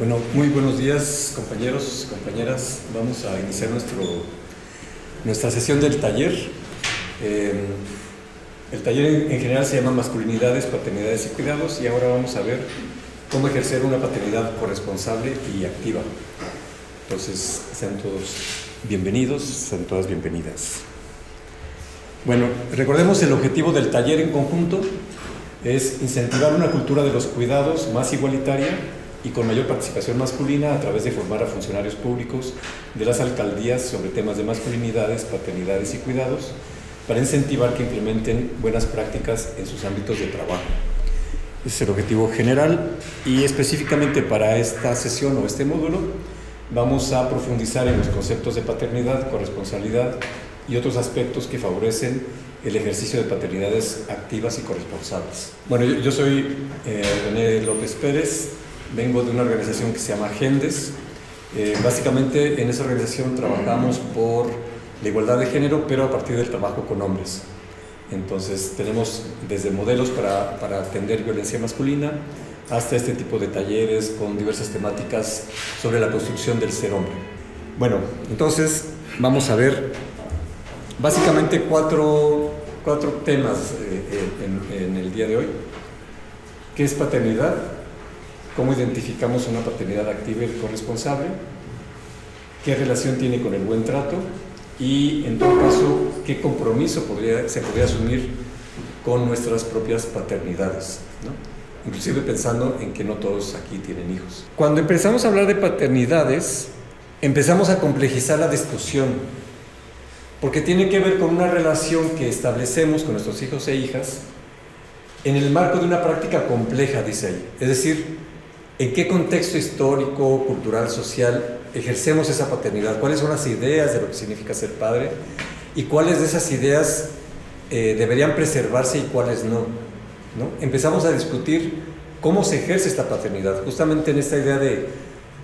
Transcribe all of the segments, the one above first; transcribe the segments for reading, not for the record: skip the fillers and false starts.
Bueno, muy buenos días, compañeros, compañeras. Vamos a iniciar nuestra sesión del taller. El taller en general se llama Masculinidades, Paternidades y Cuidados, y ahora vamos a ver cómo ejercer una paternidad corresponsable y activa. Entonces, sean todos bienvenidos, sean todas bienvenidas. Bueno, recordemos el objetivo del taller en conjunto es incentivar una cultura de los cuidados más igualitaria y con mayor participación masculina a través de formar a funcionarios públicos de las alcaldías sobre temas de masculinidades, paternidades y cuidados para incentivar que implementen buenas prácticas en sus ámbitos de trabajo. Ese es el objetivo general y específicamente para esta sesión o este módulo vamos a profundizar en los conceptos de paternidad, corresponsabilidad y otros aspectos que favorecen el ejercicio de paternidades activas y corresponsables. Bueno, yo soy René López Pérez, vengo de una organización que se llama GENDES. Básicamente en esa organización trabajamos por la igualdad de género, pero a partir del trabajo con hombres. Entonces tenemos desde modelos para atender violencia masculina hasta este tipo de talleres con diversas temáticas sobre la construcción del ser hombre. Bueno, entonces vamos a ver básicamente cuatro temas en el día de hoy. ¿Qué es paternidad? ¿Cómo identificamos una paternidad activa y corresponsable? ¿Qué relación tiene con el buen trato? Y, en todo caso, ¿qué compromiso se podría asumir con nuestras propias paternidades, ¿no? Inclusive pensando en que no todos aquí tienen hijos. Cuando empezamos a hablar de paternidades, empezamos a complejizar la discusión, porque tiene que ver con una relación que establecemos con nuestros hijos e hijas en el marco de una práctica compleja, dice ahí. Es decir, ¿en qué contexto histórico, cultural, social ejercemos esa paternidad? ¿Cuáles son las ideas de lo que significa ser padre? ¿Y cuáles de esas ideas deberían preservarse y cuáles no? Empezamos a discutir cómo se ejerce esta paternidad, justamente en esta idea de,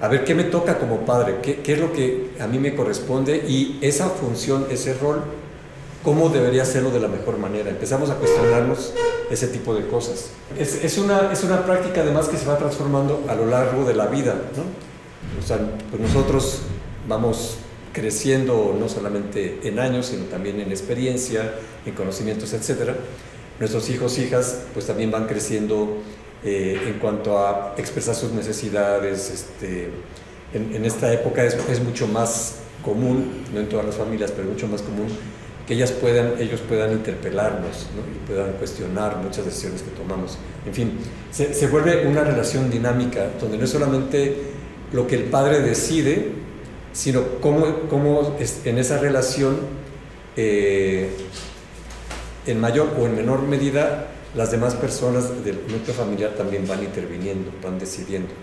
a ver, ¿qué me toca como padre? ¿Qué es lo que a mí me corresponde? Y esa función, ese rol, ¿cómo debería hacerlo de la mejor manera? Empezamos a cuestionarnos ese tipo de cosas. Es una práctica además que se va transformando a lo largo de la vida, ¿no? O sea, pues nosotros vamos creciendo no solamente en años, sino también en experiencia, en conocimientos, etc. Nuestros hijos, hijas, pues también van creciendo en cuanto a expresar sus necesidades. En esta época es mucho más común, no en todas las familias, pero mucho más común, que ellos puedan interpelarnos, ¿no? Y puedan cuestionar muchas decisiones que tomamos. En fin, se vuelve una relación dinámica, donde no es solamente lo que el padre decide, sino cómo en esa relación, en mayor o en menor medida, las demás personas del núcleo familiar también van interviniendo, van decidiendo.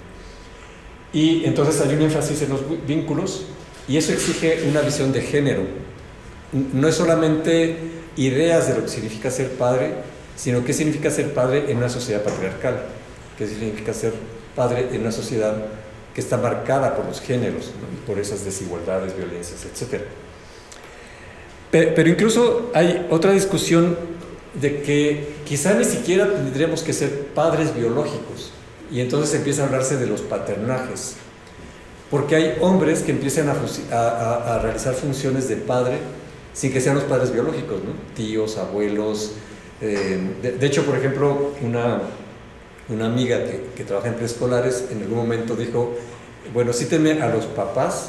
Y entonces hay un énfasis en los vínculos, y eso exige una visión de género. No es solamente ideas de lo que significa ser padre, sino qué significa ser padre en una sociedad patriarcal, qué significa ser padre en una sociedad que está marcada por los géneros, ¿no? Y por esas desigualdades, violencias, etc. Pero incluso hay otra discusión de que quizá ni siquiera tendríamos que ser padres biológicos, y entonces empieza a hablarse de los paternajes, porque hay hombres que empiezan a realizar funciones de padre sin que sean los padres biológicos, ¿no? Tíos, abuelos. De hecho, por ejemplo, una amiga que trabaja en preescolares en algún momento dijo, bueno, cítenme a los papás,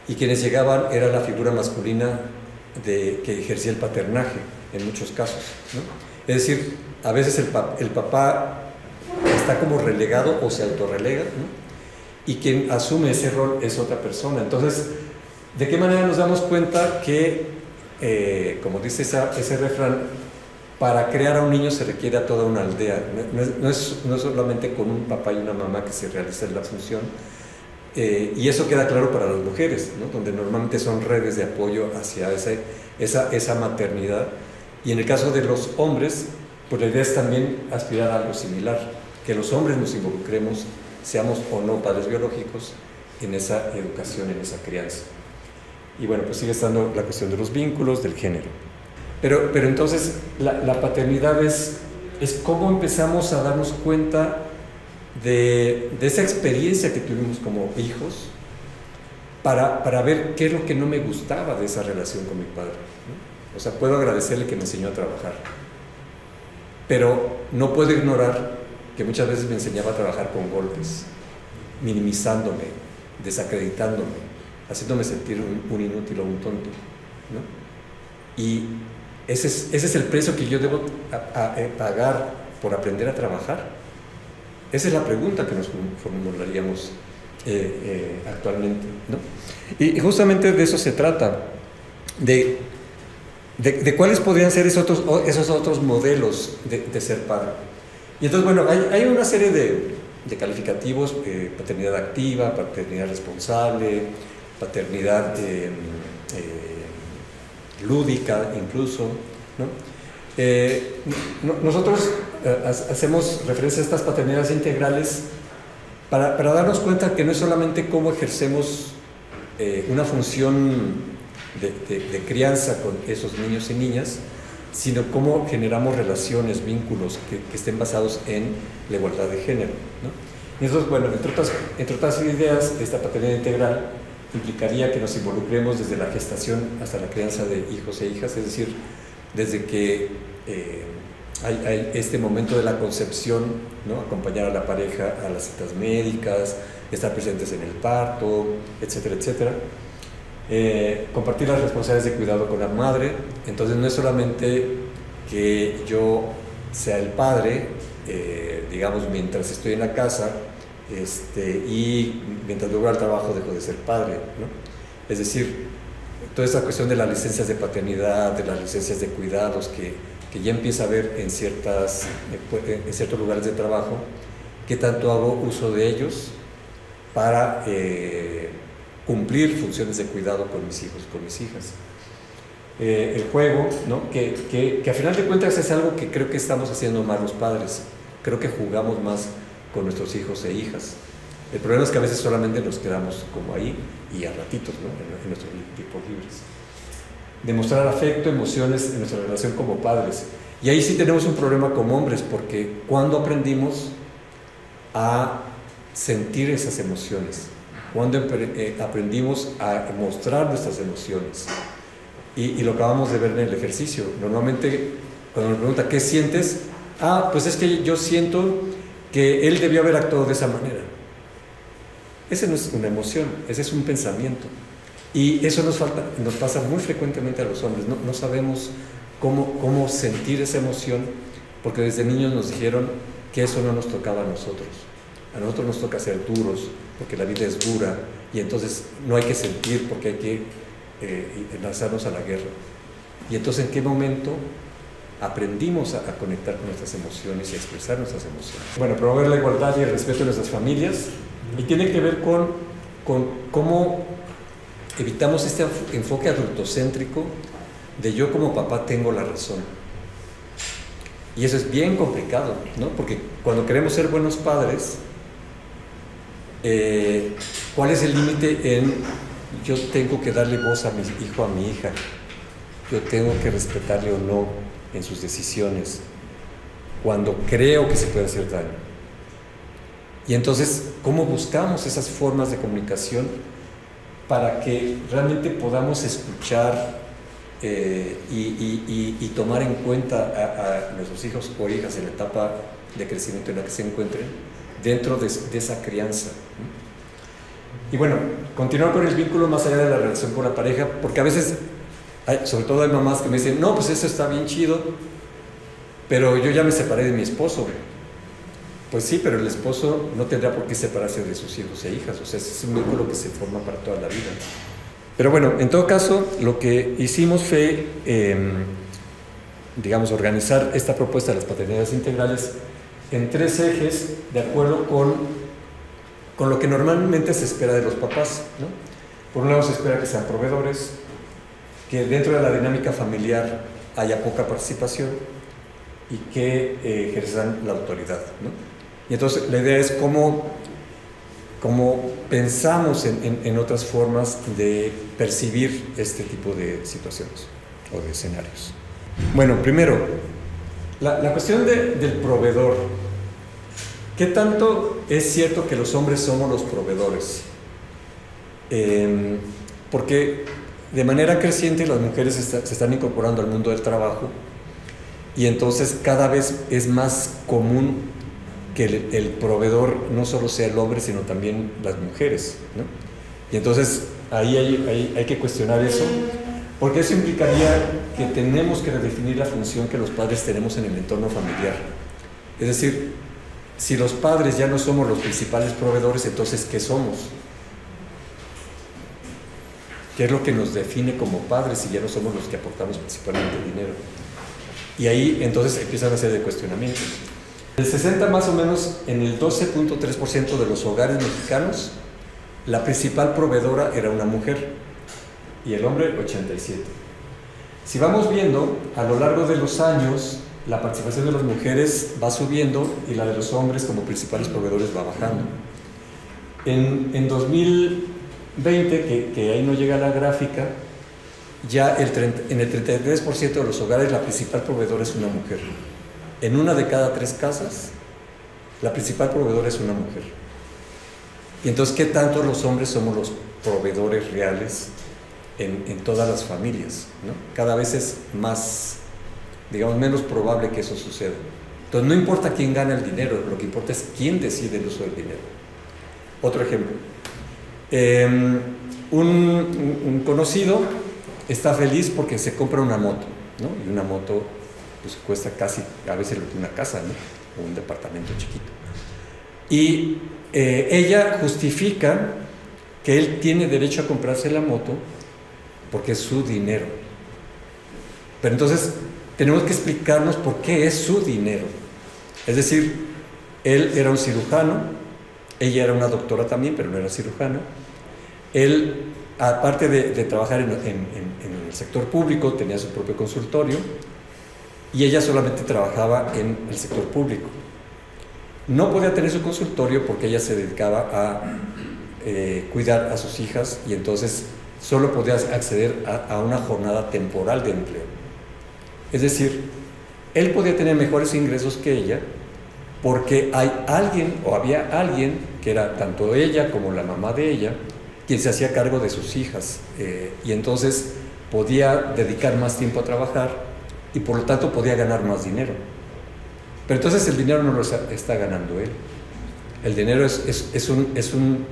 y quienes llegaban era la figura masculina que ejercía el paternaje en muchos casos, ¿no? Es decir, a veces el papá está como relegado o se autorrelega, ¿no? Y quien asume ese rol es otra persona. Entonces, ¿de qué manera nos damos cuenta que, como dice ese refrán, para crear a un niño se requiere a toda una aldea? No es solamente con un papá y una mamá que se realiza la función, y eso queda claro para las mujeres, ¿no? Donde normalmente son redes de apoyo hacia esa maternidad. Y en el caso de los hombres, pues la idea es también aspirar a algo similar, que los hombres nos involucremos, seamos o no padres biológicos, en esa educación, en esa crianza. Y bueno, pues sigue estando la cuestión de los vínculos, del género. Pero entonces la paternidad es cómo empezamos a darnos cuenta de esa experiencia que tuvimos como hijos para ver qué es lo que no me gustaba de esa relación con mi padre, ¿no? O sea, puedo agradecerle que me enseñó a trabajar, pero no puedo ignorar que muchas veces me enseñaba a trabajar con golpes, minimizándome, desacreditándome, haciéndome sentir un inútil o un tonto, ¿no? Y ese es el precio que yo debo pagar por aprender a trabajar. Esa es la pregunta que nos formularíamos actualmente, ¿no? Y justamente de eso se trata, de cuáles podrían ser esos otros modelos de ser padre. Y entonces, bueno, hay una serie de calificativos: paternidad activa, paternidad responsable, paternidad lúdica incluso, ¿no? Nosotros hacemos referencia a estas paternidades integrales para darnos cuenta que no es solamente cómo ejercemos una función de crianza con esos niños y niñas, sino cómo generamos relaciones, vínculos que estén basados en la igualdad de género, ¿no? Y entonces, bueno, entre otras ideas, esta paternidad integral implicaría que nos involucremos desde la gestación hasta la crianza de hijos e hijas, es decir, desde que hay este momento de la concepción, ¿no? Acompañar a la pareja a las citas médicas, estar presentes en el parto, etcétera, etcétera. Compartir las responsabilidades de cuidado con la madre. Entonces no es solamente que yo sea el padre, digamos, mientras estoy en la casa, y mientras voy al trabajo dejo de ser padre, ¿no? Es decir, toda esa cuestión de las licencias de paternidad, de las licencias de cuidados que ya empieza a haber en ciertos lugares de trabajo, que tanto hago uso de ellos para cumplir funciones de cuidado con mis hijos, con mis hijas. El juego, ¿no? que a final de cuentas es algo que creo que estamos haciendo mal los padres. Creo que jugamos más con nuestros hijos e hijas. El problema es que a veces solamente nos quedamos como ahí y a ratitos, ¿no? en nuestros tiempos libres. Demostrar afecto, emociones en nuestra relación como padres. Y ahí sí tenemos un problema como hombres, porque ¿cuándo aprendimos a sentir esas emociones? ¿Cuándo aprendimos a mostrar nuestras emociones? Y lo acabamos de ver en el ejercicio. Normalmente, cuando nos pregunta ¿qué sientes? Pues es que yo siento que él debió haber actuado de esa manera. Esa no es una emoción, ese es un pensamiento. Y eso nos pasa muy frecuentemente a los hombres. No sabemos cómo sentir esa emoción, porque desde niños nos dijeron que eso no nos tocaba a nosotros. A nosotros nos toca ser duros, porque la vida es dura, y entonces no hay que sentir, porque hay que lanzarnos a la guerra. Y entonces, ¿en qué momento aprendimos a conectar con nuestras emociones y a expresar nuestras emociones? Bueno, promover la igualdad y el respeto en nuestras familias, y tiene que ver con cómo evitamos este enfoque adultocéntrico de yo como papá tengo la razón. Y eso es bien complicado, ¿no? Porque cuando queremos ser buenos padres, ¿cuál es el límite en yo tengo que darle voz a mi hijo, a mi hija? Yo tengo que respetarle o no en sus decisiones cuando creo que se puede hacer daño. Y entonces, ¿cómo buscamos esas formas de comunicación para que realmente podamos escuchar y tomar en cuenta a nuestros hijos o hijas en la etapa de crecimiento en la que se encuentren dentro de esa crianza? Y bueno, continuar con el vínculo más allá de la relación con la pareja, porque a veces, sobre todo hay mamás que me dicen, no, pues eso está bien chido, pero yo ya me separé de mi esposo. Pues sí, pero el esposo no tendrá por qué separarse de sus hijos e hijas, o sea, es un vínculo que se forma para toda la vida. Pero bueno, en todo caso, lo que hicimos fue, digamos, organizar esta propuesta de las paternidades integrales en 3 ejes, de acuerdo con lo que normalmente se espera de los papás, ¿no? Por un lado se espera que sean proveedores, que dentro de la dinámica familiar haya poca participación y que ejerzan la autoridad, ¿no? Y entonces la idea es cómo pensamos en otras formas de percibir este tipo de situaciones o de escenarios. Bueno, primero, la cuestión del proveedor. ¿Qué tanto es cierto que los hombres somos los proveedores? Porque de manera creciente las mujeres se están incorporando al mundo del trabajo y entonces cada vez es más común que el proveedor no solo sea el hombre, sino también las mujeres, ¿no? Y entonces ahí hay que cuestionar eso, porque eso implicaría que tenemos que redefinir la función que los padres tenemos en el entorno familiar. Es decir, si los padres ya no somos los principales proveedores, entonces ¿qué somos? ¿Qué es lo que nos define como padres si ya no somos los que aportamos principalmente dinero? Y ahí entonces empiezan a hacer cuestionamientos. El 60 más o menos, en el 12.3% de los hogares mexicanos, la principal proveedora era una mujer y el hombre 87. Si vamos viendo, a lo largo de los años, la participación de las mujeres va subiendo y la de los hombres como principales proveedores va bajando. En 2020, que ahí no llega la gráfica, ya en el 33% de los hogares la principal proveedora es una mujer. En una de cada 3 casas, la principal proveedora es una mujer. Y entonces, ¿qué tanto los hombres somos los proveedores reales en todas las familias, ¿no? Cada vez es más, digamos, menos probable que eso suceda. Entonces, no importa quién gana el dinero, lo que importa es quién decide el uso del dinero. Otro ejemplo. Un conocido está feliz porque se compra una moto, ¿no? Y una moto pues cuesta casi, a veces lo que una casa, ¿no? O un departamento chiquito. Y ella justifica que él tiene derecho a comprarse la moto porque es su dinero. Pero entonces tenemos que explicarnos por qué es su dinero. Es decir, él era un cirujano, ella era una doctora también, pero no era cirujano. Él, aparte de trabajar en el sector público, tenía su propio consultorio y ella solamente trabajaba en el sector público. No podía tener su consultorio porque ella se dedicaba a cuidar a sus hijas y entonces solo podía acceder a una jornada temporal de empleo. Es decir, él podía tener mejores ingresos que ella porque hay alguien o había alguien que era tanto ella como la mamá de ella quien se hacía cargo de sus hijas y entonces podía dedicar más tiempo a trabajar y por lo tanto podía ganar más dinero. Pero entonces el dinero no lo está ganando él. El dinero es un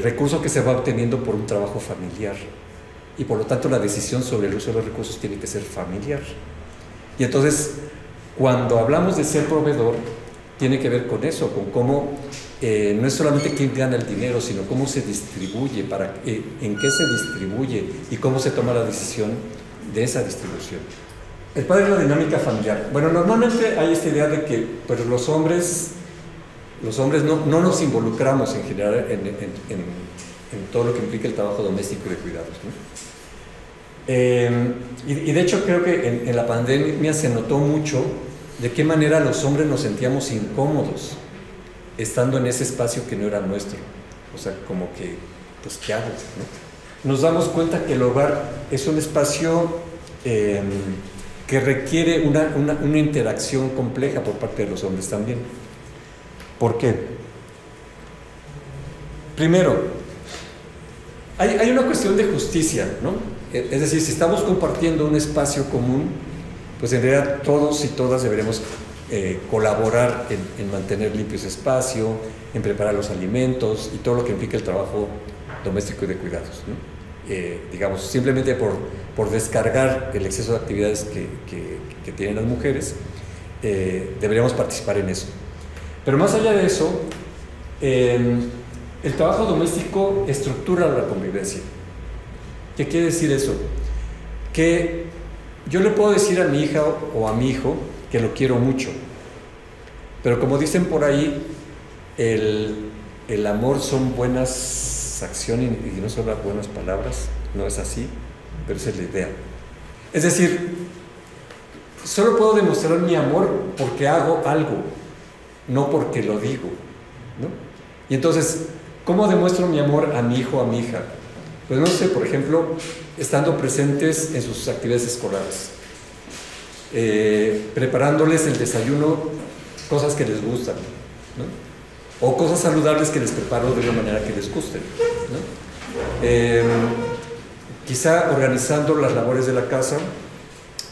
recurso que se va obteniendo por un trabajo familiar y por lo tanto la decisión sobre el uso de los recursos tiene que ser familiar. Y entonces cuando hablamos de ser proveedor tiene que ver con eso, con cómo no es solamente quién gana el dinero, sino cómo se distribuye, en qué se distribuye y cómo se toma la decisión de esa distribución. El padre es la dinámica familiar. Bueno, normalmente hay esta idea de que pues, los hombres no nos involucramos en general en todo lo que implica el trabajo doméstico y de cuidados, ¿no? Y de hecho creo que en la pandemia se notó mucho de qué manera los hombres nos sentíamos incómodos estando en ese espacio que no era nuestro. O sea, como que, pues, ¿qué hago? ¿No? Nos damos cuenta que el hogar es un espacio que requiere una interacción compleja por parte de los hombres también. ¿Por qué? Primero, hay una cuestión de justicia, ¿no? Es decir, si estamos compartiendo un espacio común, pues en realidad todos y todas deberemos colaborar en mantener limpio ese espacio, en preparar los alimentos y todo lo que implica el trabajo doméstico y de cuidados, ¿no? Digamos, simplemente por descargar el exceso de actividades que tienen las mujeres, deberíamos participar en eso. Pero más allá de eso, el trabajo doméstico estructura la convivencia. ¿Qué quiere decir eso? Que yo le puedo decir a mi hija o a mi hijo que lo quiero mucho, pero como dicen por ahí, el amor son buenas acciones y no solo buenas palabras. No es así, pero esa es la idea. Es decir, solo puedo demostrar mi amor porque hago algo, no porque lo digo, ¿no? Y entonces, ¿cómo demuestro mi amor a mi hijo o a mi hija? Pues no sé, por ejemplo, estando presentes en sus actividades escolares, preparándoles el desayuno cosas que les gustan, ¿no? O cosas saludables que les preparo de una manera que les guste, ¿no? Quizá organizando las labores de la casa,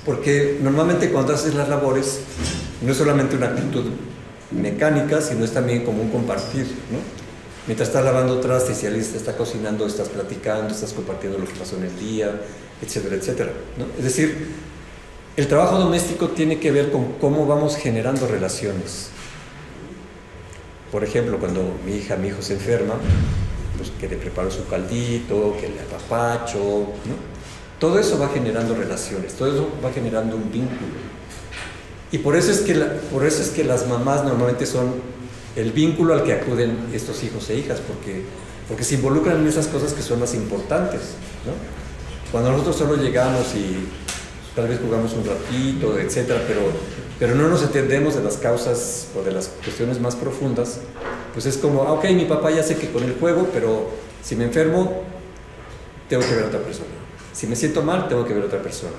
porque normalmente cuando haces las labores no es solamente una actitud mecánica, sino es también como un compartir, ¿no? Mientras estás lavando trastes y alguien está cocinando, estás platicando, estás compartiendo lo que pasó en el día, etcétera, etcétera, ¿no? Es decir, el trabajo doméstico tiene que ver con cómo vamos generando relaciones. Por ejemplo, cuando mi hijo se enferma, pues que le preparo su caldito, que le apapacho, ¿no? Todo eso va generando relaciones, todo eso va generando un vínculo. Y por eso es que las mamás normalmente son el vínculo al que acuden estos hijos e hijas, porque se involucran en esas cosas que son más importantes, ¿no? Cuando nosotros solo llegamos y tal vez jugamos un ratito, etcétera, pero no nos entendemos de las causas o de las cuestiones más profundas, pues es como, ok, mi papá ya sé que con el juego, pero si me enfermo, tengo que ver a otra persona. Si me siento mal, tengo que ver a otra persona.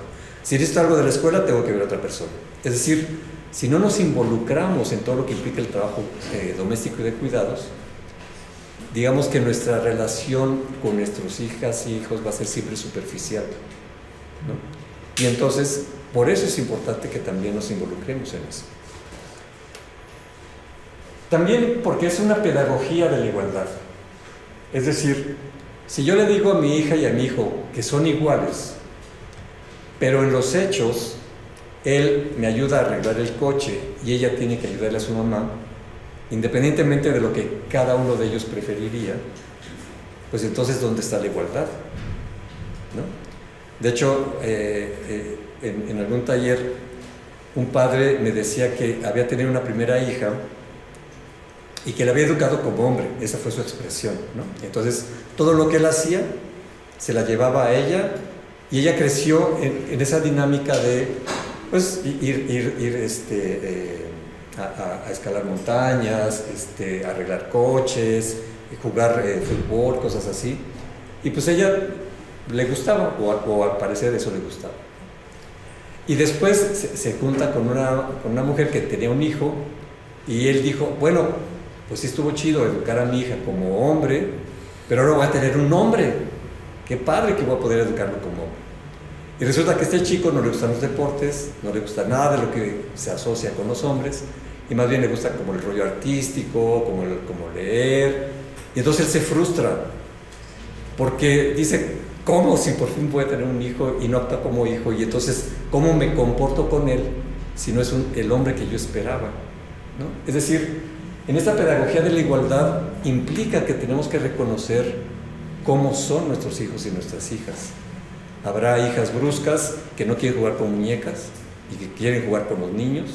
Si necesito algo de la escuela, tengo que ver a otra persona. Es decir, si no nos involucramos en todo lo que implica el trabajo doméstico y de cuidados, digamos que nuestra relación con nuestros hijas y hijos va a ser siempre superficial, ¿no? Y entonces, por eso es importante que también nos involucremos en eso. También porque es una pedagogía de la igualdad. Es decir, si yo le digo a mi hija y a mi hijo que son iguales, pero en los hechos él me ayuda a arreglar el coche y ella tiene que ayudarle a su mamá, independientemente de lo que cada uno de ellos preferiría, pues entonces ¿dónde está la igualdad? ¿No? De hecho, en algún taller un padre me decía que había tenido una primera hija y que la había educado como hombre, esa fue su expresión, ¿no? Entonces todo lo que él hacía se la llevaba a ella y ella creció en esa dinámica de pues ir a escalar montañas, arreglar coches, jugar fútbol, cosas así, y pues ella le gustaba, o al parecer eso le gustaba. Y después se junta con una mujer que tenía un hijo y él dijo, bueno, pues sí estuvo chido educar a mi hija como hombre, pero ahora voy a tener un hombre, qué padre que voy a poder educarlo como hombre. Y resulta que a este chico no le gustan los deportes, no le gusta nada de lo que se asocia con los hombres, y más bien le gusta como el rollo artístico, como leer, y entonces él se frustra, porque dice, ¿cómo si por fin voy a tener un hijo y no actúa como hijo? Y entonces, ¿cómo me comporto con él si no es el hombre que yo esperaba, ¿no? Es decir, en esta pedagogía de la igualdad implica que tenemos que reconocer cómo son nuestros hijos y nuestras hijas. Habrá hijas bruscas que no quieren jugar con muñecas y que quieren jugar con los niños.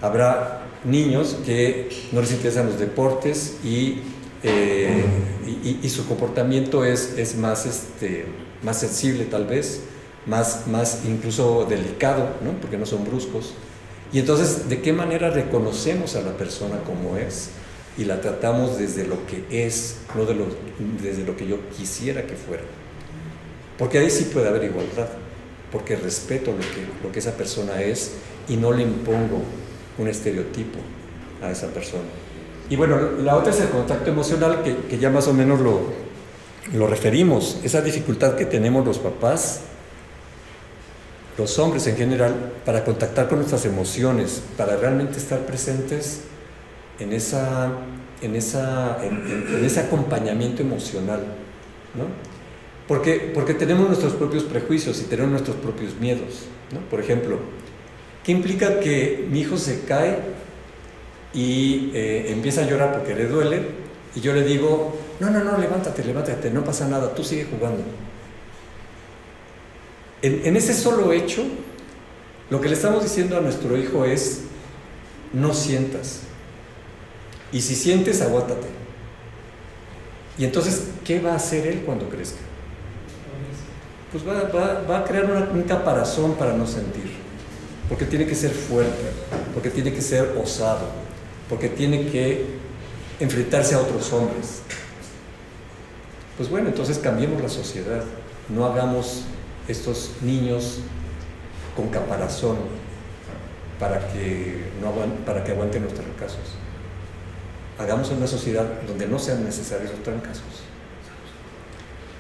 Habrá niños que no les interesan los deportes y su comportamiento es más sensible tal vez, más incluso delicado, ¿no? Porque no son bruscos. Y entonces, ¿de qué manera reconocemos a la persona como es y la tratamos desde lo que es, no desde lo que yo quisiera que fuera? Porque ahí sí puede haber igualdad, porque respeto lo que esa persona es y no le impongo un estereotipo a esa persona. Y bueno, la otra es el contacto emocional, que ya más o menos lo referimos, esa dificultad que tenemos los papás, los hombres en general, para contactar con nuestras emociones, para realmente estar presentes en ese acompañamiento emocional, ¿no? Porque tenemos nuestros propios prejuicios y tenemos nuestros propios miedos, ¿no? Por ejemplo, ¿qué implica que mi hijo se cae y empieza a llorar porque le duele? Y yo le digo, no, levántate, no pasa nada, tú sigue jugando. En ese solo hecho, lo que le estamos diciendo a nuestro hijo es, no sientas. Y si sientes, aguántate. Y entonces, ¿qué va a hacer él cuando crezca? Pues va a crear un caparazón para no sentir, porque tiene que ser fuerte, porque tiene que ser osado, porque tiene que enfrentarse a otros hombres. Pues bueno, entonces cambiemos la sociedad, no hagamos estos niños con caparazón, para que, para que aguanten los trancazos. Hagamos una sociedad donde no sean necesarios los trancazos.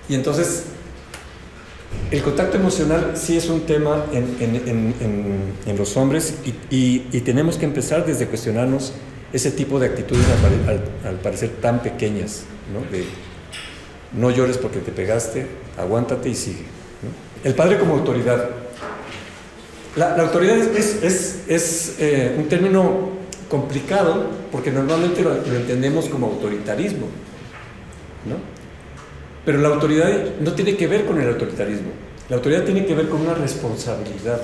Y entonces, el contacto emocional sí es un tema en los hombres y tenemos que empezar desde cuestionarnos ese tipo de actitudes al parecer tan pequeñas, ¿no? De no llores porque te pegaste, aguántate y sigue, ¿no? El padre como autoridad. La autoridad es un término complicado porque normalmente lo entendemos como autoritarismo, ¿no? Pero la autoridad no tiene que ver con el autoritarismo. La autoridad tiene que ver con una responsabilidad.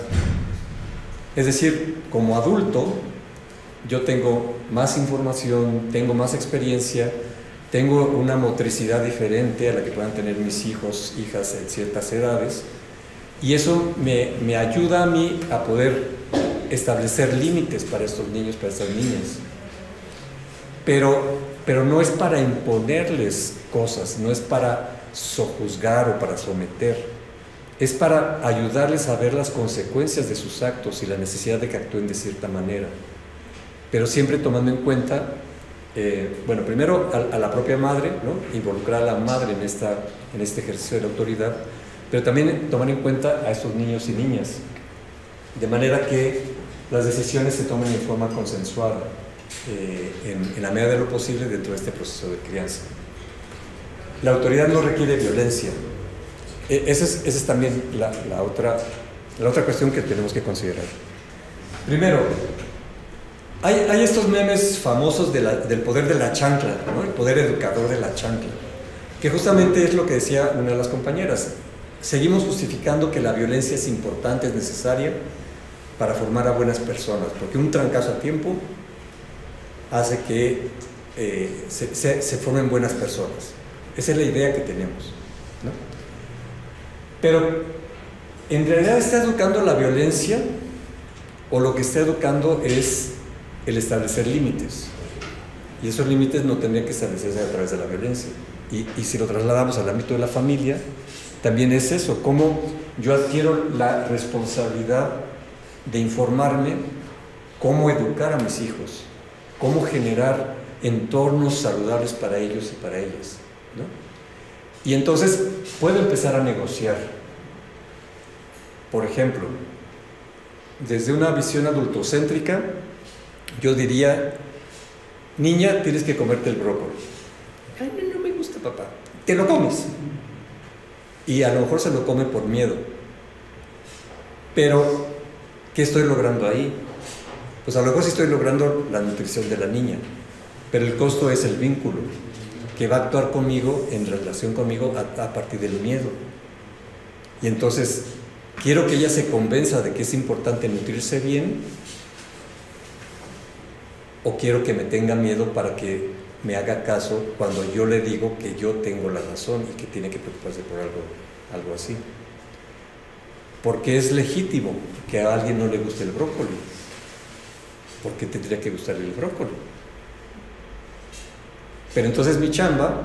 Es decir, como adulto, yo tengo más información, tengo más experiencia, tengo una motricidad diferente a la que puedan tener mis hijos, hijas en ciertas edades, y eso me ayuda a mí a poder establecer límites para estos niños, para estas niñas. Pero no es para imponerles cosas, no es para sojuzgar o para someter, es para ayudarles a ver las consecuencias de sus actos y la necesidad de que actúen de cierta manera, pero siempre tomando en cuenta, bueno, primero a la propia madre, ¿no? Involucrar a la madre en este ejercicio de la autoridad, pero también tomar en cuenta a estos niños y niñas, de manera que las decisiones se tomen en forma consensuada, en la medida de lo posible dentro de este proceso de crianza. La autoridad no requiere violencia. Esa es también la otra cuestión que tenemos que considerar. Primero, hay estos memes famosos del poder de la chancla, ¿no? El poder educador de la chancla, que justamente es lo que decía una de las compañeras. Seguimos justificando que la violencia es importante, es necesaria para formar a buenas personas, porque un trancazo a tiempo hace que se formen buenas personas. Esa es la idea que tenemos, ¿no? Pero en realidad está educando la violencia, o lo que está educando es el establecer límites, y esos límites no tendrían que establecerse a través de la violencia. Y si lo trasladamos al ámbito de la familia, también es eso, cómo yo adquiero la responsabilidad de informarme cómo educar a mis hijos, cómo generar entornos saludables para ellos y para ellas, ¿no? Y entonces puedo empezar a negociar. Por ejemplo, desde una visión adultocéntrica, yo diría: niña, tienes que comerte el brócoli. Ay, no me gusta, papá. Te lo comes. Y a lo mejor se lo come por miedo. Pero, ¿qué estoy logrando ahí? Pues a lo mejor sí estoy logrando la nutrición de la niña, pero el costo es el vínculo, que va a actuar conmigo, en relación conmigo, a partir del miedo. Y entonces, quiero que ella se convenza de que es importante nutrirse bien, o quiero que me tenga miedo para que me haga caso cuando yo le digo que yo tengo la razón y que tiene que preocuparse por algo así. Porque es legítimo que a alguien no le guste el brócoli. ¿Por qué tendría que gustarle el brócoli? Pero entonces mi chamba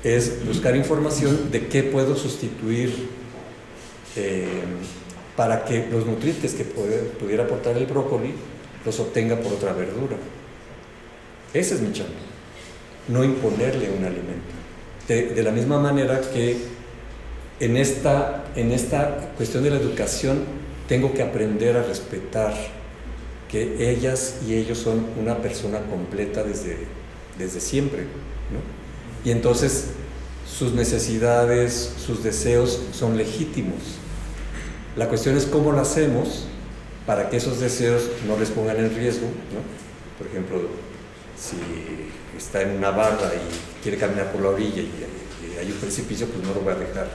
es buscar información de qué puedo sustituir para que los nutrientes que pudiera aportar el brócoli los obtenga por otra verdura. Esa es mi chamba, no imponerle un alimento. De la misma manera que en esta cuestión de la educación tengo que aprender a respetar que ellas y ellos son una persona completa desde siempre, ¿no? Y entonces sus necesidades, sus deseos son legítimos. La cuestión es cómo lo hacemos para que esos deseos no les pongan en riesgo, ¿no? Por ejemplo, si está en una barra y quiere caminar por la orilla y hay un precipicio, pues no lo voy a dejar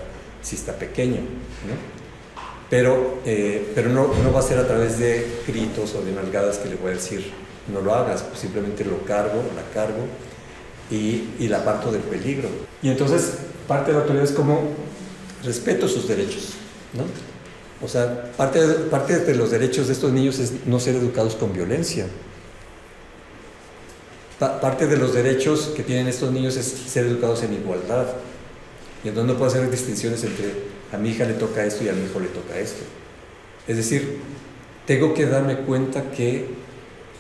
si está pequeño, ¿no? Pero no va a ser a través de gritos o de nalgadas que le voy a decir no lo hagas, pues simplemente la cargo y la aparto del peligro. Y entonces parte de la autoridad es como respeto sus derechos, ¿no? O sea, parte de los derechos de estos niños es no ser educados con violencia. Parte de los derechos que tienen estos niños es ser educados en igualdad. Y entonces no puedo hacer distinciones entre a mi hija le toca esto y a mi hijo le toca esto. Es decir, tengo que darme cuenta que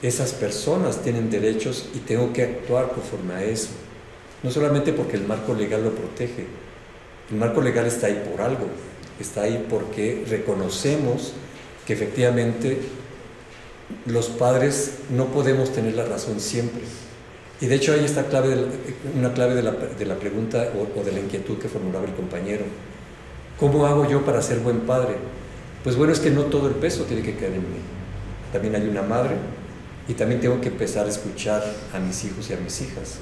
esas personas tienen derechos y tengo que actuar conforme a eso. No solamente porque el marco legal lo protege, el marco legal está ahí por algo, está ahí porque reconocemos que efectivamente los padres no podemos tener la razón siempre. Y de hecho ahí está una clave de la pregunta o de la inquietud que formulaba el compañero. ¿Cómo hago yo para ser buen padre? Pues bueno, es que no todo el peso tiene que caer en mí. También hay una madre y también tengo que empezar a escuchar a mis hijos y a mis hijas.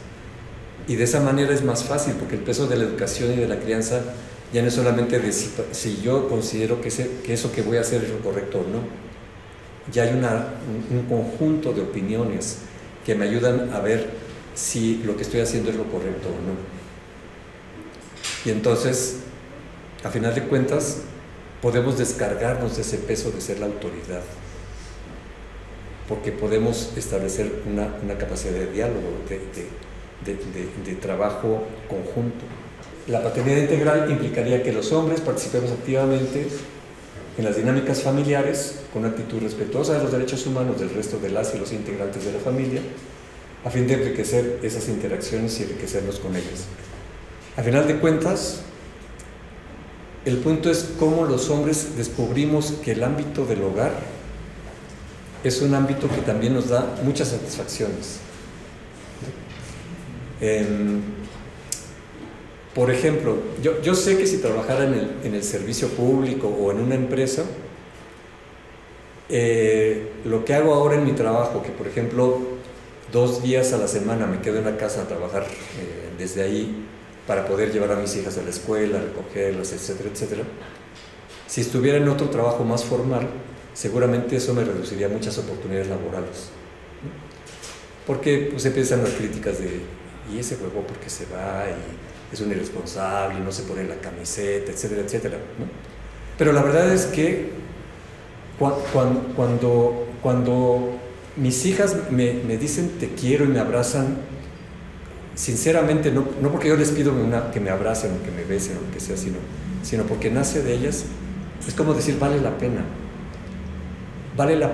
Y de esa manera es más fácil, porque el peso de la educación y de la crianza ya no es solamente de si yo considero que eso que voy a hacer es lo correcto o no. Ya hay un conjunto de opiniones que me ayudan a ver si lo que estoy haciendo es lo correcto o no. Y entonces, a final de cuentas, podemos descargarnos de ese peso de ser la autoridad, porque podemos establecer una capacidad de diálogo, de trabajo conjunto. La paternidad integral implicaría que los hombres participemos activamente en las dinámicas familiares con una actitud respetuosa de los derechos humanos del resto de las y los integrantes de la familia, a fin de enriquecer esas interacciones y enriquecerlos con ellas. A final de cuentas, el punto es cómo los hombres descubrimos que el ámbito del hogar es un ámbito que también nos da muchas satisfacciones. Por ejemplo, yo sé que si trabajara en el servicio público o en una empresa, lo que hago ahora en mi trabajo, que por ejemplo 2 días a la semana me quedo en la casa a trabajar desde ahí para poder llevar a mis hijas a la escuela, recogerlas, etcétera, etcétera. Si estuviera en otro trabajo más formal, seguramente eso me reduciría muchas oportunidades laborales, ¿no? Porque pues empiezan las críticas de ¿y ese huevo por qué se va? Y es un irresponsable, no se pone la camiseta, etcétera, etcétera, ¿no? Pero la verdad es que cuando mis hijas me dicen te quiero y me abrazan, sinceramente, no porque yo les pido que me abracen o que me besen o lo que sea, sino porque nace de ellas, es como decir, vale la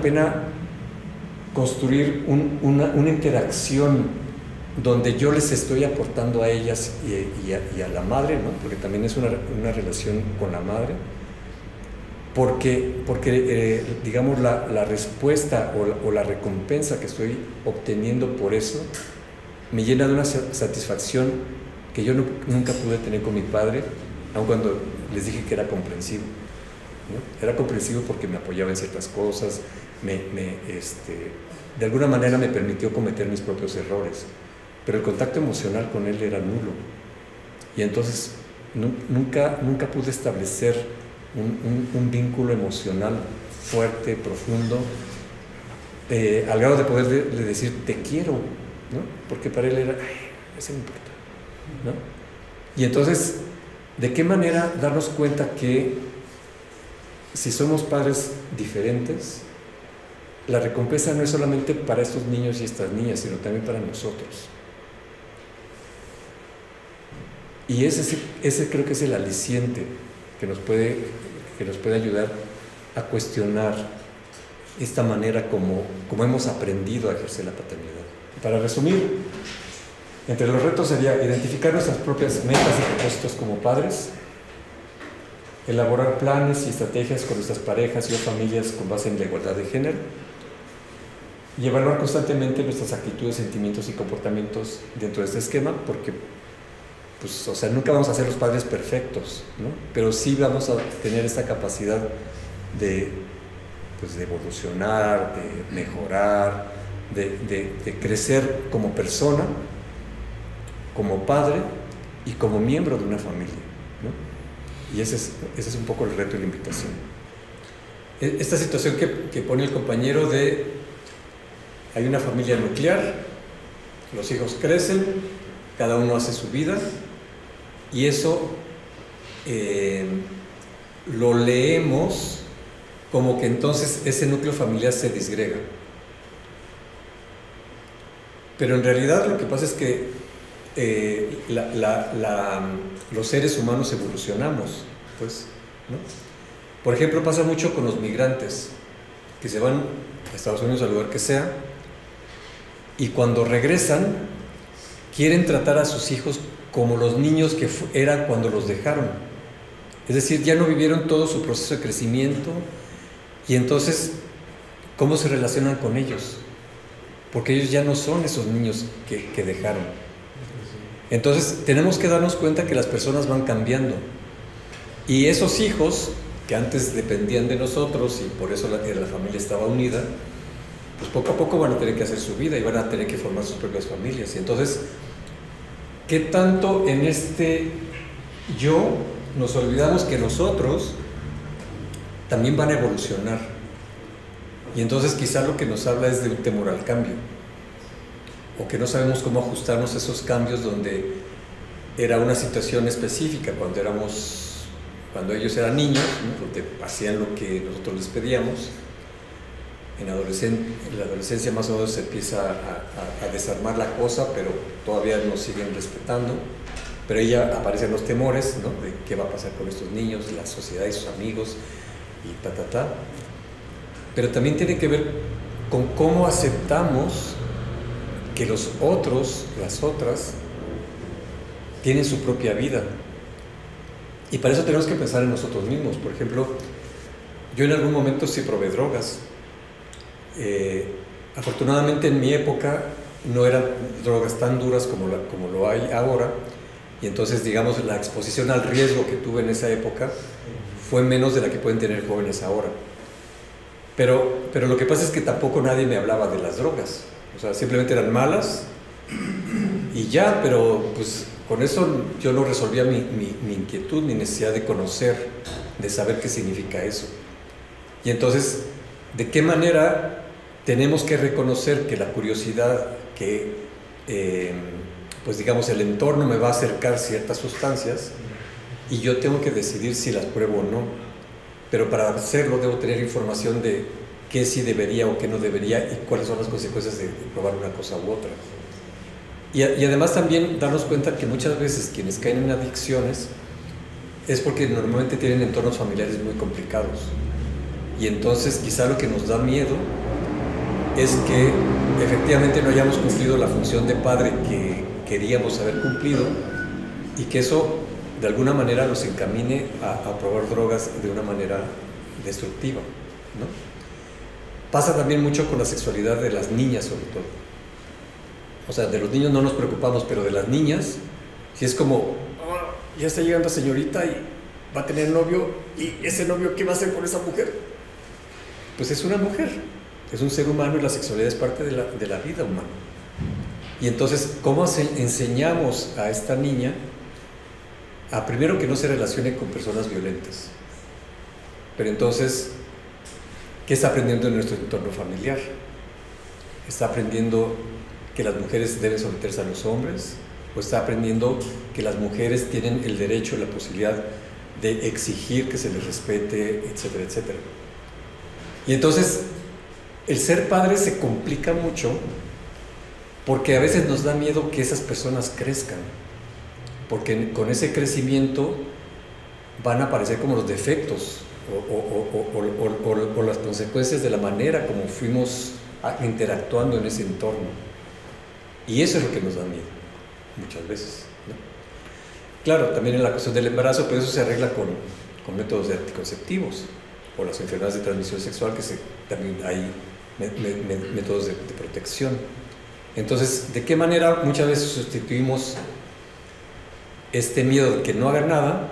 pena construir una interacción donde yo les estoy aportando a ellas y a la madre, ¿no? Porque también es una relación con la madre, porque digamos, la respuesta o la recompensa que estoy obteniendo por eso me llena de una satisfacción que yo nunca pude tener con mi padre, aun cuando les dije que era comprensivo, ¿no? Era comprensivo porque me apoyaba en ciertas cosas, de alguna manera me permitió cometer mis propios errores, pero el contacto emocional con él era nulo. Y entonces nunca pude establecer un vínculo emocional fuerte, profundo, al grado de poderle decir te quiero, ¿no? Porque para él era, eso no importa, ¿no? Y entonces, ¿de qué manera darnos cuenta que si somos padres diferentes, la recompensa no es solamente para estos niños y estas niñas, sino también para nosotros? Y ese creo que es el aliciente que nos puede ayudar a cuestionar esta manera como hemos aprendido a ejercer la paternidad. Para resumir, entre los retos sería identificar nuestras propias metas y propósitos como padres, elaborar planes y estrategias con nuestras parejas y o familias con base en la igualdad de género, y evaluar constantemente nuestras actitudes, sentimientos y comportamientos dentro de este esquema, porque pues, o sea, nunca vamos a ser los padres perfectos, ¿no? Pero sí vamos a tener esta capacidad de evolucionar, de mejorar, de crecer como persona, como padre y como miembro de una familia, ¿no? Y ese es un poco el reto y la invitación. Esta situación que pone el compañero hay una familia nuclear, los hijos crecen, cada uno hace su vida, y eso lo leemos como que entonces ese núcleo familiar se disgrega. Pero en realidad lo que pasa es que los seres humanos evolucionamos, pues, ¿no? Por ejemplo, pasa mucho con los migrantes. que se van a Estados Unidos, al lugar que sea, y cuando regresan quieren tratar a sus hijos como los niños que eran cuando los dejaron. Es decir, ya no vivieron todo su proceso de crecimiento, y entonces, ¿cómo se relacionan con ellos? Porque ellos ya no son esos niños que dejaron. Entonces, tenemos que darnos cuenta que las personas van cambiando. Y esos hijos, que antes dependían de nosotros, y por eso la familia estaba unida, pues poco a poco van a tener que hacer su vida y van a tener que formar sus propias familias. Y entonces, ¿qué tanto en este yo nos olvidamos que nosotros también van a evolucionar? Y entonces quizá lo que nos habla es de un temor al cambio, o que no sabemos cómo ajustarnos a esos cambios donde era una situación específica cuando ellos eran niños, ¿no? Donde hacían lo que nosotros les pedíamos. En la adolescencia más o menos se empieza a desarmar la cosa, pero todavía nos siguen respetando. Pero ahí ya aparecen los temores, ¿no? De qué va a pasar con estos niños, la sociedad y sus amigos, y ta. Pero también tiene que ver con cómo aceptamos que los otros, las otras, tienen su propia vida. Y para eso tenemos que pensar en nosotros mismos. Por ejemplo, yo en algún momento sí probé drogas. Afortunadamente en mi época no eran drogas tan duras como lo hay ahora, y entonces, digamos, la exposición al riesgo que tuve en esa época fue menos de la que pueden tener jóvenes ahora. Pero lo que pasa es que tampoco nadie me hablaba de las drogas. O sea, simplemente eran malas y ya, pero pues con eso yo no resolvía mi inquietud, mi necesidad de conocer, de saber qué significa eso. Y entonces, ¿de qué manera tenemos que reconocer que la curiosidad, que pues digamos el entorno me va a acercar ciertas sustancias y yo tengo que decidir si las pruebo o no? Pero para hacerlo debo tener información de qué sí debería o qué no debería y cuáles son las consecuencias de probar una cosa u otra. Y además también darnos cuenta que muchas veces quienes caen en adicciones es porque normalmente tienen entornos familiares muy complicados. Y entonces quizá lo que nos da miedo es que efectivamente no hayamos cumplido la función de padre que queríamos haber cumplido, y que eso de alguna manera nos encamine a probar drogas de una manera destructiva, ¿no? Pasa también mucho con la sexualidad de las niñas, sobre todo. O sea, de los niños no nos preocupamos, pero de las niñas, si es como, oh, ya está llegando la señorita y va a tener novio, y ese novio, ¿qué va a hacer con esa mujer? Pues es una mujer, es un ser humano, y la sexualidad es parte de la vida humana. Y entonces, ¿cómo enseñamos a esta niña a primero que no se relacione con personas violentas? Pero entonces, ¿qué está aprendiendo en nuestro entorno familiar? ¿Está aprendiendo que las mujeres deben someterse a los hombres? ¿O está aprendiendo que las mujeres tienen el derecho, la posibilidad de exigir que se les respete, etcétera, etcétera? Y entonces, el ser padre se complica mucho porque a veces nos da miedo que esas personas crezcan, porque con ese crecimiento van a aparecer como los defectos o las consecuencias de la manera como fuimos interactuando en ese entorno. Y eso es lo que nos da miedo, muchas veces, ¿no? Claro, también en la cuestión del embarazo, pero eso se arregla con métodos de anticonceptivos, o las enfermedades de transmisión sexual, que también hay métodos de protección. Entonces, ¿de qué manera muchas veces sustituimos este miedo de que no hagan nada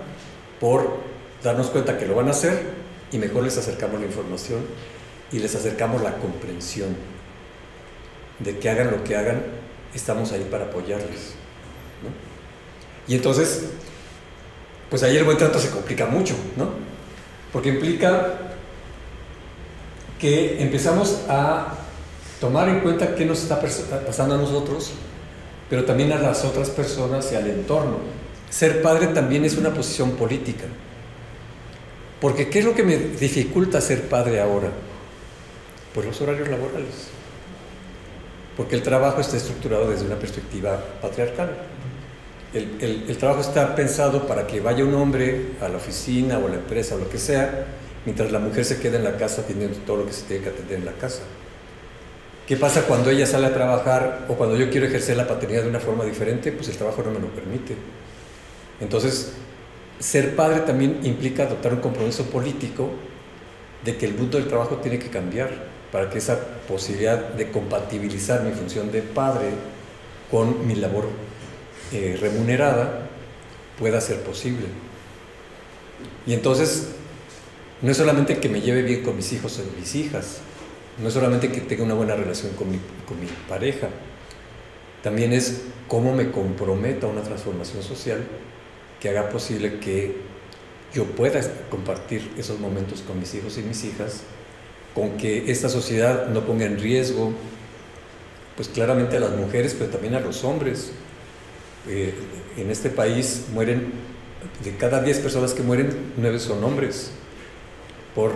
por darnos cuenta que lo van a hacer, y mejor les acercamos la información y les acercamos la comprensión de que hagan lo que hagan, estamos ahí para apoyarles, ¿no? Y entonces, pues ahí el buen trato se complica mucho, ¿no? Porque implica que empezamos a tomar en cuenta qué nos está pasando a nosotros, pero también a las otras personas y al entorno. Ser padre también es una posición política. Porque ¿qué es lo que me dificulta ser padre ahora? Pues los horarios laborales. Porque el trabajo está estructurado desde una perspectiva patriarcal. El trabajo está pensado para que vaya un hombre a la oficina o a la empresa o lo que sea, mientras la mujer se queda en la casa atendiendo todo lo que se tiene que atender en la casa. ¿Qué pasa cuando ella sale a trabajar o cuando yo quiero ejercer la paternidad de una forma diferente? Pues el trabajo no me lo permite. Entonces, ser padre también implica adoptar un compromiso político de que el mundo del trabajo tiene que cambiar para que esa posibilidad de compatibilizar mi función de padre con mi labor remunerada pueda ser posible. Y entonces, no es solamente que me lleve bien con mis hijos o mis hijas, no es solamente que tenga una buena relación con mi pareja, también es cómo me comprometo a una transformación social que haga posible que yo pueda compartir esos momentos con mis hijos y mis hijas, con que esta sociedad no ponga en riesgo, pues claramente a las mujeres, pero también a los hombres. En este país mueren, de cada 10 personas que mueren, 9 son hombres, por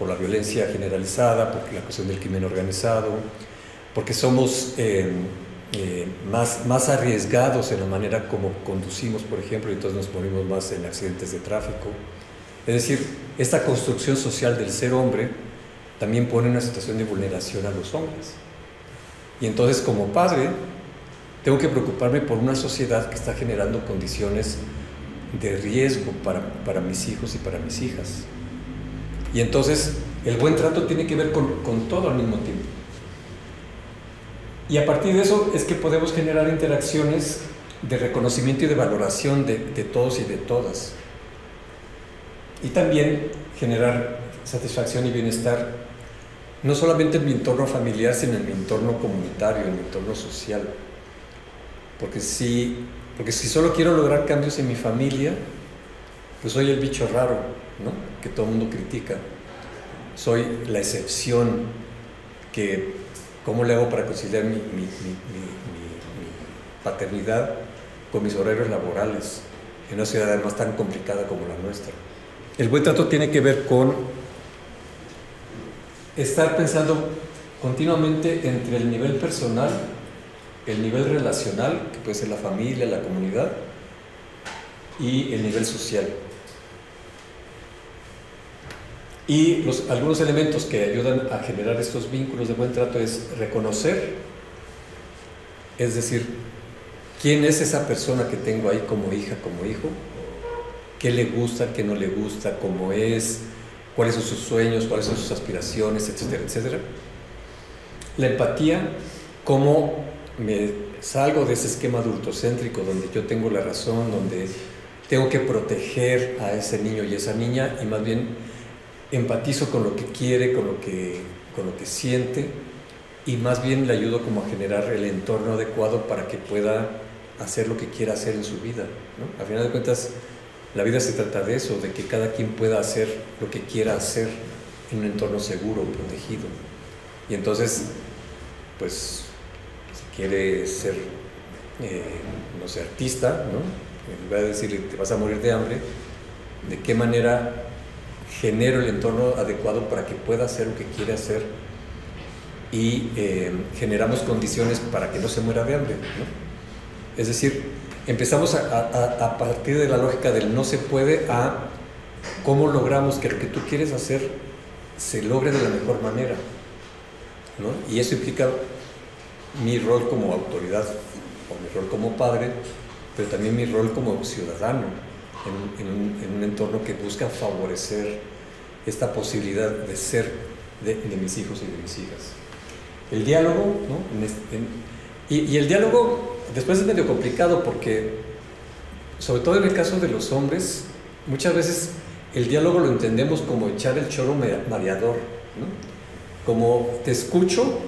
la violencia generalizada, por la cuestión del crimen organizado, porque somos más arriesgados en la manera como conducimos, por ejemplo, y entonces nos morimos más en accidentes de tráfico. Es decir, esta construcción social del ser hombre también pone una situación de vulneración a los hombres. Y entonces, como padre, tengo que preocuparme por una sociedad que está generando condiciones de riesgo para mis hijos y para mis hijas. Y entonces, el buen trato tiene que ver con todo al mismo tiempo. Y a partir de eso es que podemos generar interacciones de reconocimiento y de valoración de todos y de todas. Y también generar satisfacción y bienestar, no solamente en mi entorno familiar, sino en mi entorno comunitario, en mi entorno social. Porque si solo quiero lograr cambios en mi familia, pues soy el bicho raro, ¿no?, que todo el mundo critica. Soy la excepción, que ¿cómo le hago para conciliar mi paternidad con mis horarios laborales en una ciudad además tan complicada como la nuestra? El buen trato tiene que ver con estar pensando continuamente entre el nivel personal, el nivel relacional, que puede ser la familia, la comunidad, y el nivel social. Y algunos elementos que ayudan a generar estos vínculos de buen trato es reconocer, es decir, quién es esa persona que tengo ahí como hija, como hijo, qué le gusta, qué no le gusta, cómo es, cuáles son sus sueños, cuáles son sus aspiraciones, etcétera, etcétera. La empatía, cómo me salgo de ese esquema adultocéntrico donde yo tengo la razón, donde tengo que proteger a ese niño y esa niña, y más bien empatizo con lo que quiere, con lo que siente, y más bien le ayudo como a generar el entorno adecuado para que pueda hacer lo que quiera hacer en su vida, ¿no? Al final de cuentas, la vida se trata de eso, de que cada quien pueda hacer lo que quiera hacer en un entorno seguro, protegido. Y entonces, pues, si quiere ser, no sé, artista, ¿no?, en lugar de decirle te vas a morir de hambre, ¿de qué manera genero el entorno adecuado para que pueda hacer lo que quiere hacer? Y generamos condiciones para que no se muera de hambre, ¿no? Es decir, empezamos a partir de la lógica del no se puede a cómo logramos que lo que tú quieres hacer se logre de la mejor manera, ¿no? Y eso implica mi rol como autoridad o mi rol como padre, pero también mi rol como ciudadano en un entorno que busca favorecer esta posibilidad de ser de mis hijos y de mis hijas. El diálogo, ¿no? Y el diálogo después es medio complicado porque, sobre todo en el caso de los hombres, muchas veces el diálogo lo entendemos como echar el choro mareador, ¿no? Como te escucho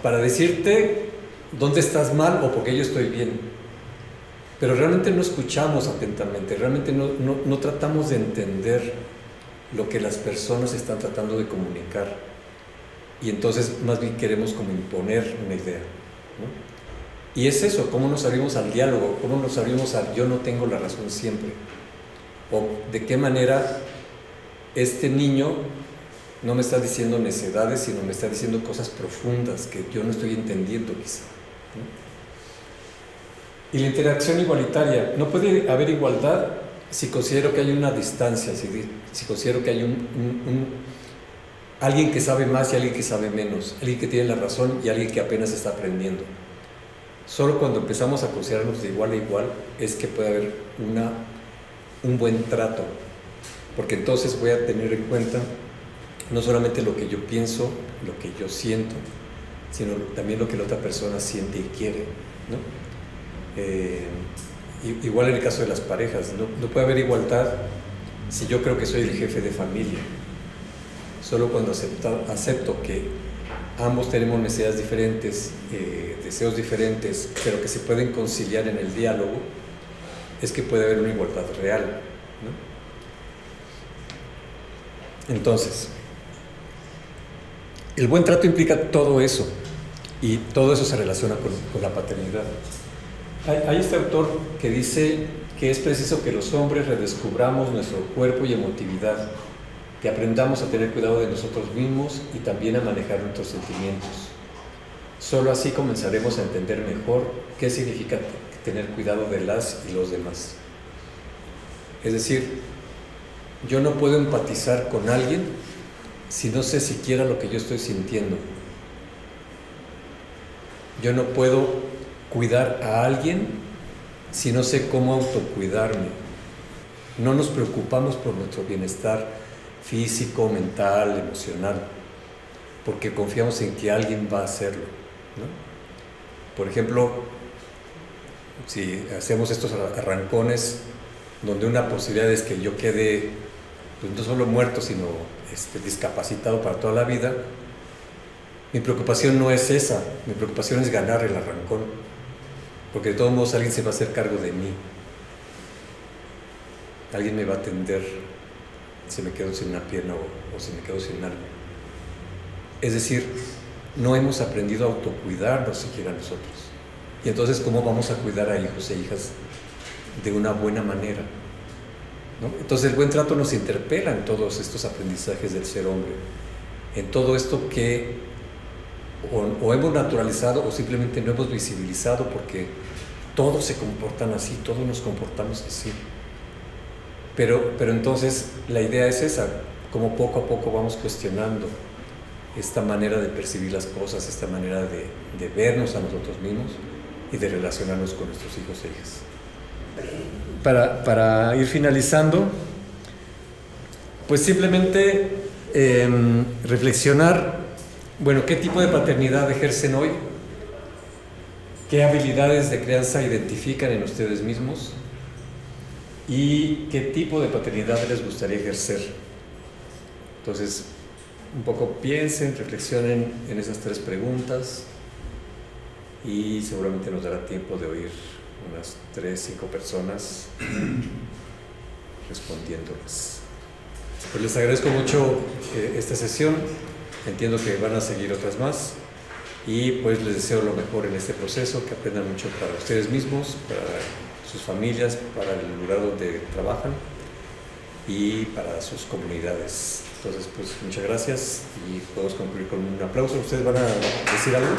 para decirte dónde estás mal o porque yo estoy bien. Pero realmente no escuchamos atentamente, realmente no tratamos de entender lo que las personas están tratando de comunicar. Y entonces más bien queremos como imponer una idea, ¿no? Y es eso, cómo nos abrimos al diálogo, cómo nos abrimos al yo no tengo la razón siempre. O de qué manera este niño no me está diciendo necedades, sino me está diciendo cosas profundas que yo no estoy entendiendo quizá, ¿no? Y la interacción igualitaria. No puede haber igualdad si considero que hay una distancia, si considero que hay alguien que sabe más y alguien que sabe menos, alguien que tiene la razón y alguien que apenas está aprendiendo. Solo cuando empezamos a considerarnos de igual a igual es que puede haber un buen trato, porque entonces voy a tener en cuenta no solamente lo que yo pienso, lo que yo siento, sino también lo que la otra persona siente y quiere, ¿no? Igual en el caso de las parejas, no puede haber igualdad si yo creo que soy el jefe de familia. Solo cuando acepto que ambos tenemos necesidades diferentes, deseos diferentes, pero que se pueden conciliar en el diálogo, es que puede haber una igualdad real, ¿no? Entonces, el buen trato implica todo eso, y todo eso se relaciona con la paternidad. Hay este autor que dice que es preciso que los hombres redescubramos nuestro cuerpo y emotividad, que aprendamos a tener cuidado de nosotros mismos y también a manejar nuestros sentimientos. Solo así comenzaremos a entender mejor qué significa tener cuidado de las y los demás. Es decir, yo no puedo empatizar con alguien si no sé siquiera lo que yo estoy sintiendo. Yo no puedo cuidar a alguien si no sé cómo autocuidarme. No nos preocupamos por nuestro bienestar físico, mental, emocional, porque confiamos en que alguien va a hacerlo, ¿no? Por ejemplo, si hacemos estos arrancones donde una posibilidad es que yo quede, pues, no solo muerto, sino discapacitado para toda la vida, mi preocupación no es esa, mi preocupación es ganar el arrancón, porque de todos modos alguien se va a hacer cargo de mí, alguien me va a atender si me quedo sin una pierna o si me quedo sin algo. Es decir, no hemos aprendido a autocuidarnos siquiera nosotros. Y entonces, ¿cómo vamos a cuidar a hijos e hijas de una buena manera, ¿no? Entonces, el buen trato nos interpela en todos estos aprendizajes del ser hombre, en todo esto que o hemos naturalizado o simplemente no hemos visibilizado, porque todos se comportan así, todos nos comportamos así. Pero entonces la idea es esa, como poco a poco vamos cuestionando esta manera de percibir las cosas, esta manera de vernos a nosotros mismos y de relacionarnos con nuestros hijos e hijas. Para ir finalizando, pues simplemente reflexionar, bueno, ¿qué tipo de paternidad ejercen hoy? ¿Qué habilidades de crianza identifican en ustedes mismos? ¿Y qué tipo de paternidad les gustaría ejercer? Entonces, un poco piensen, reflexionen en esas 3 preguntas y seguramente nos dará tiempo de oír unas 3-5 personas respondiéndolas. Pues les agradezco mucho esta sesión, entiendo que van a seguir otras más y pues les deseo lo mejor en este proceso, que aprendan mucho para ustedes mismos, para sus familias, para el lugar donde trabajan y para sus comunidades. Entonces, pues muchas gracias y podemos concluir con un aplauso. ¿Ustedes van a decir algo?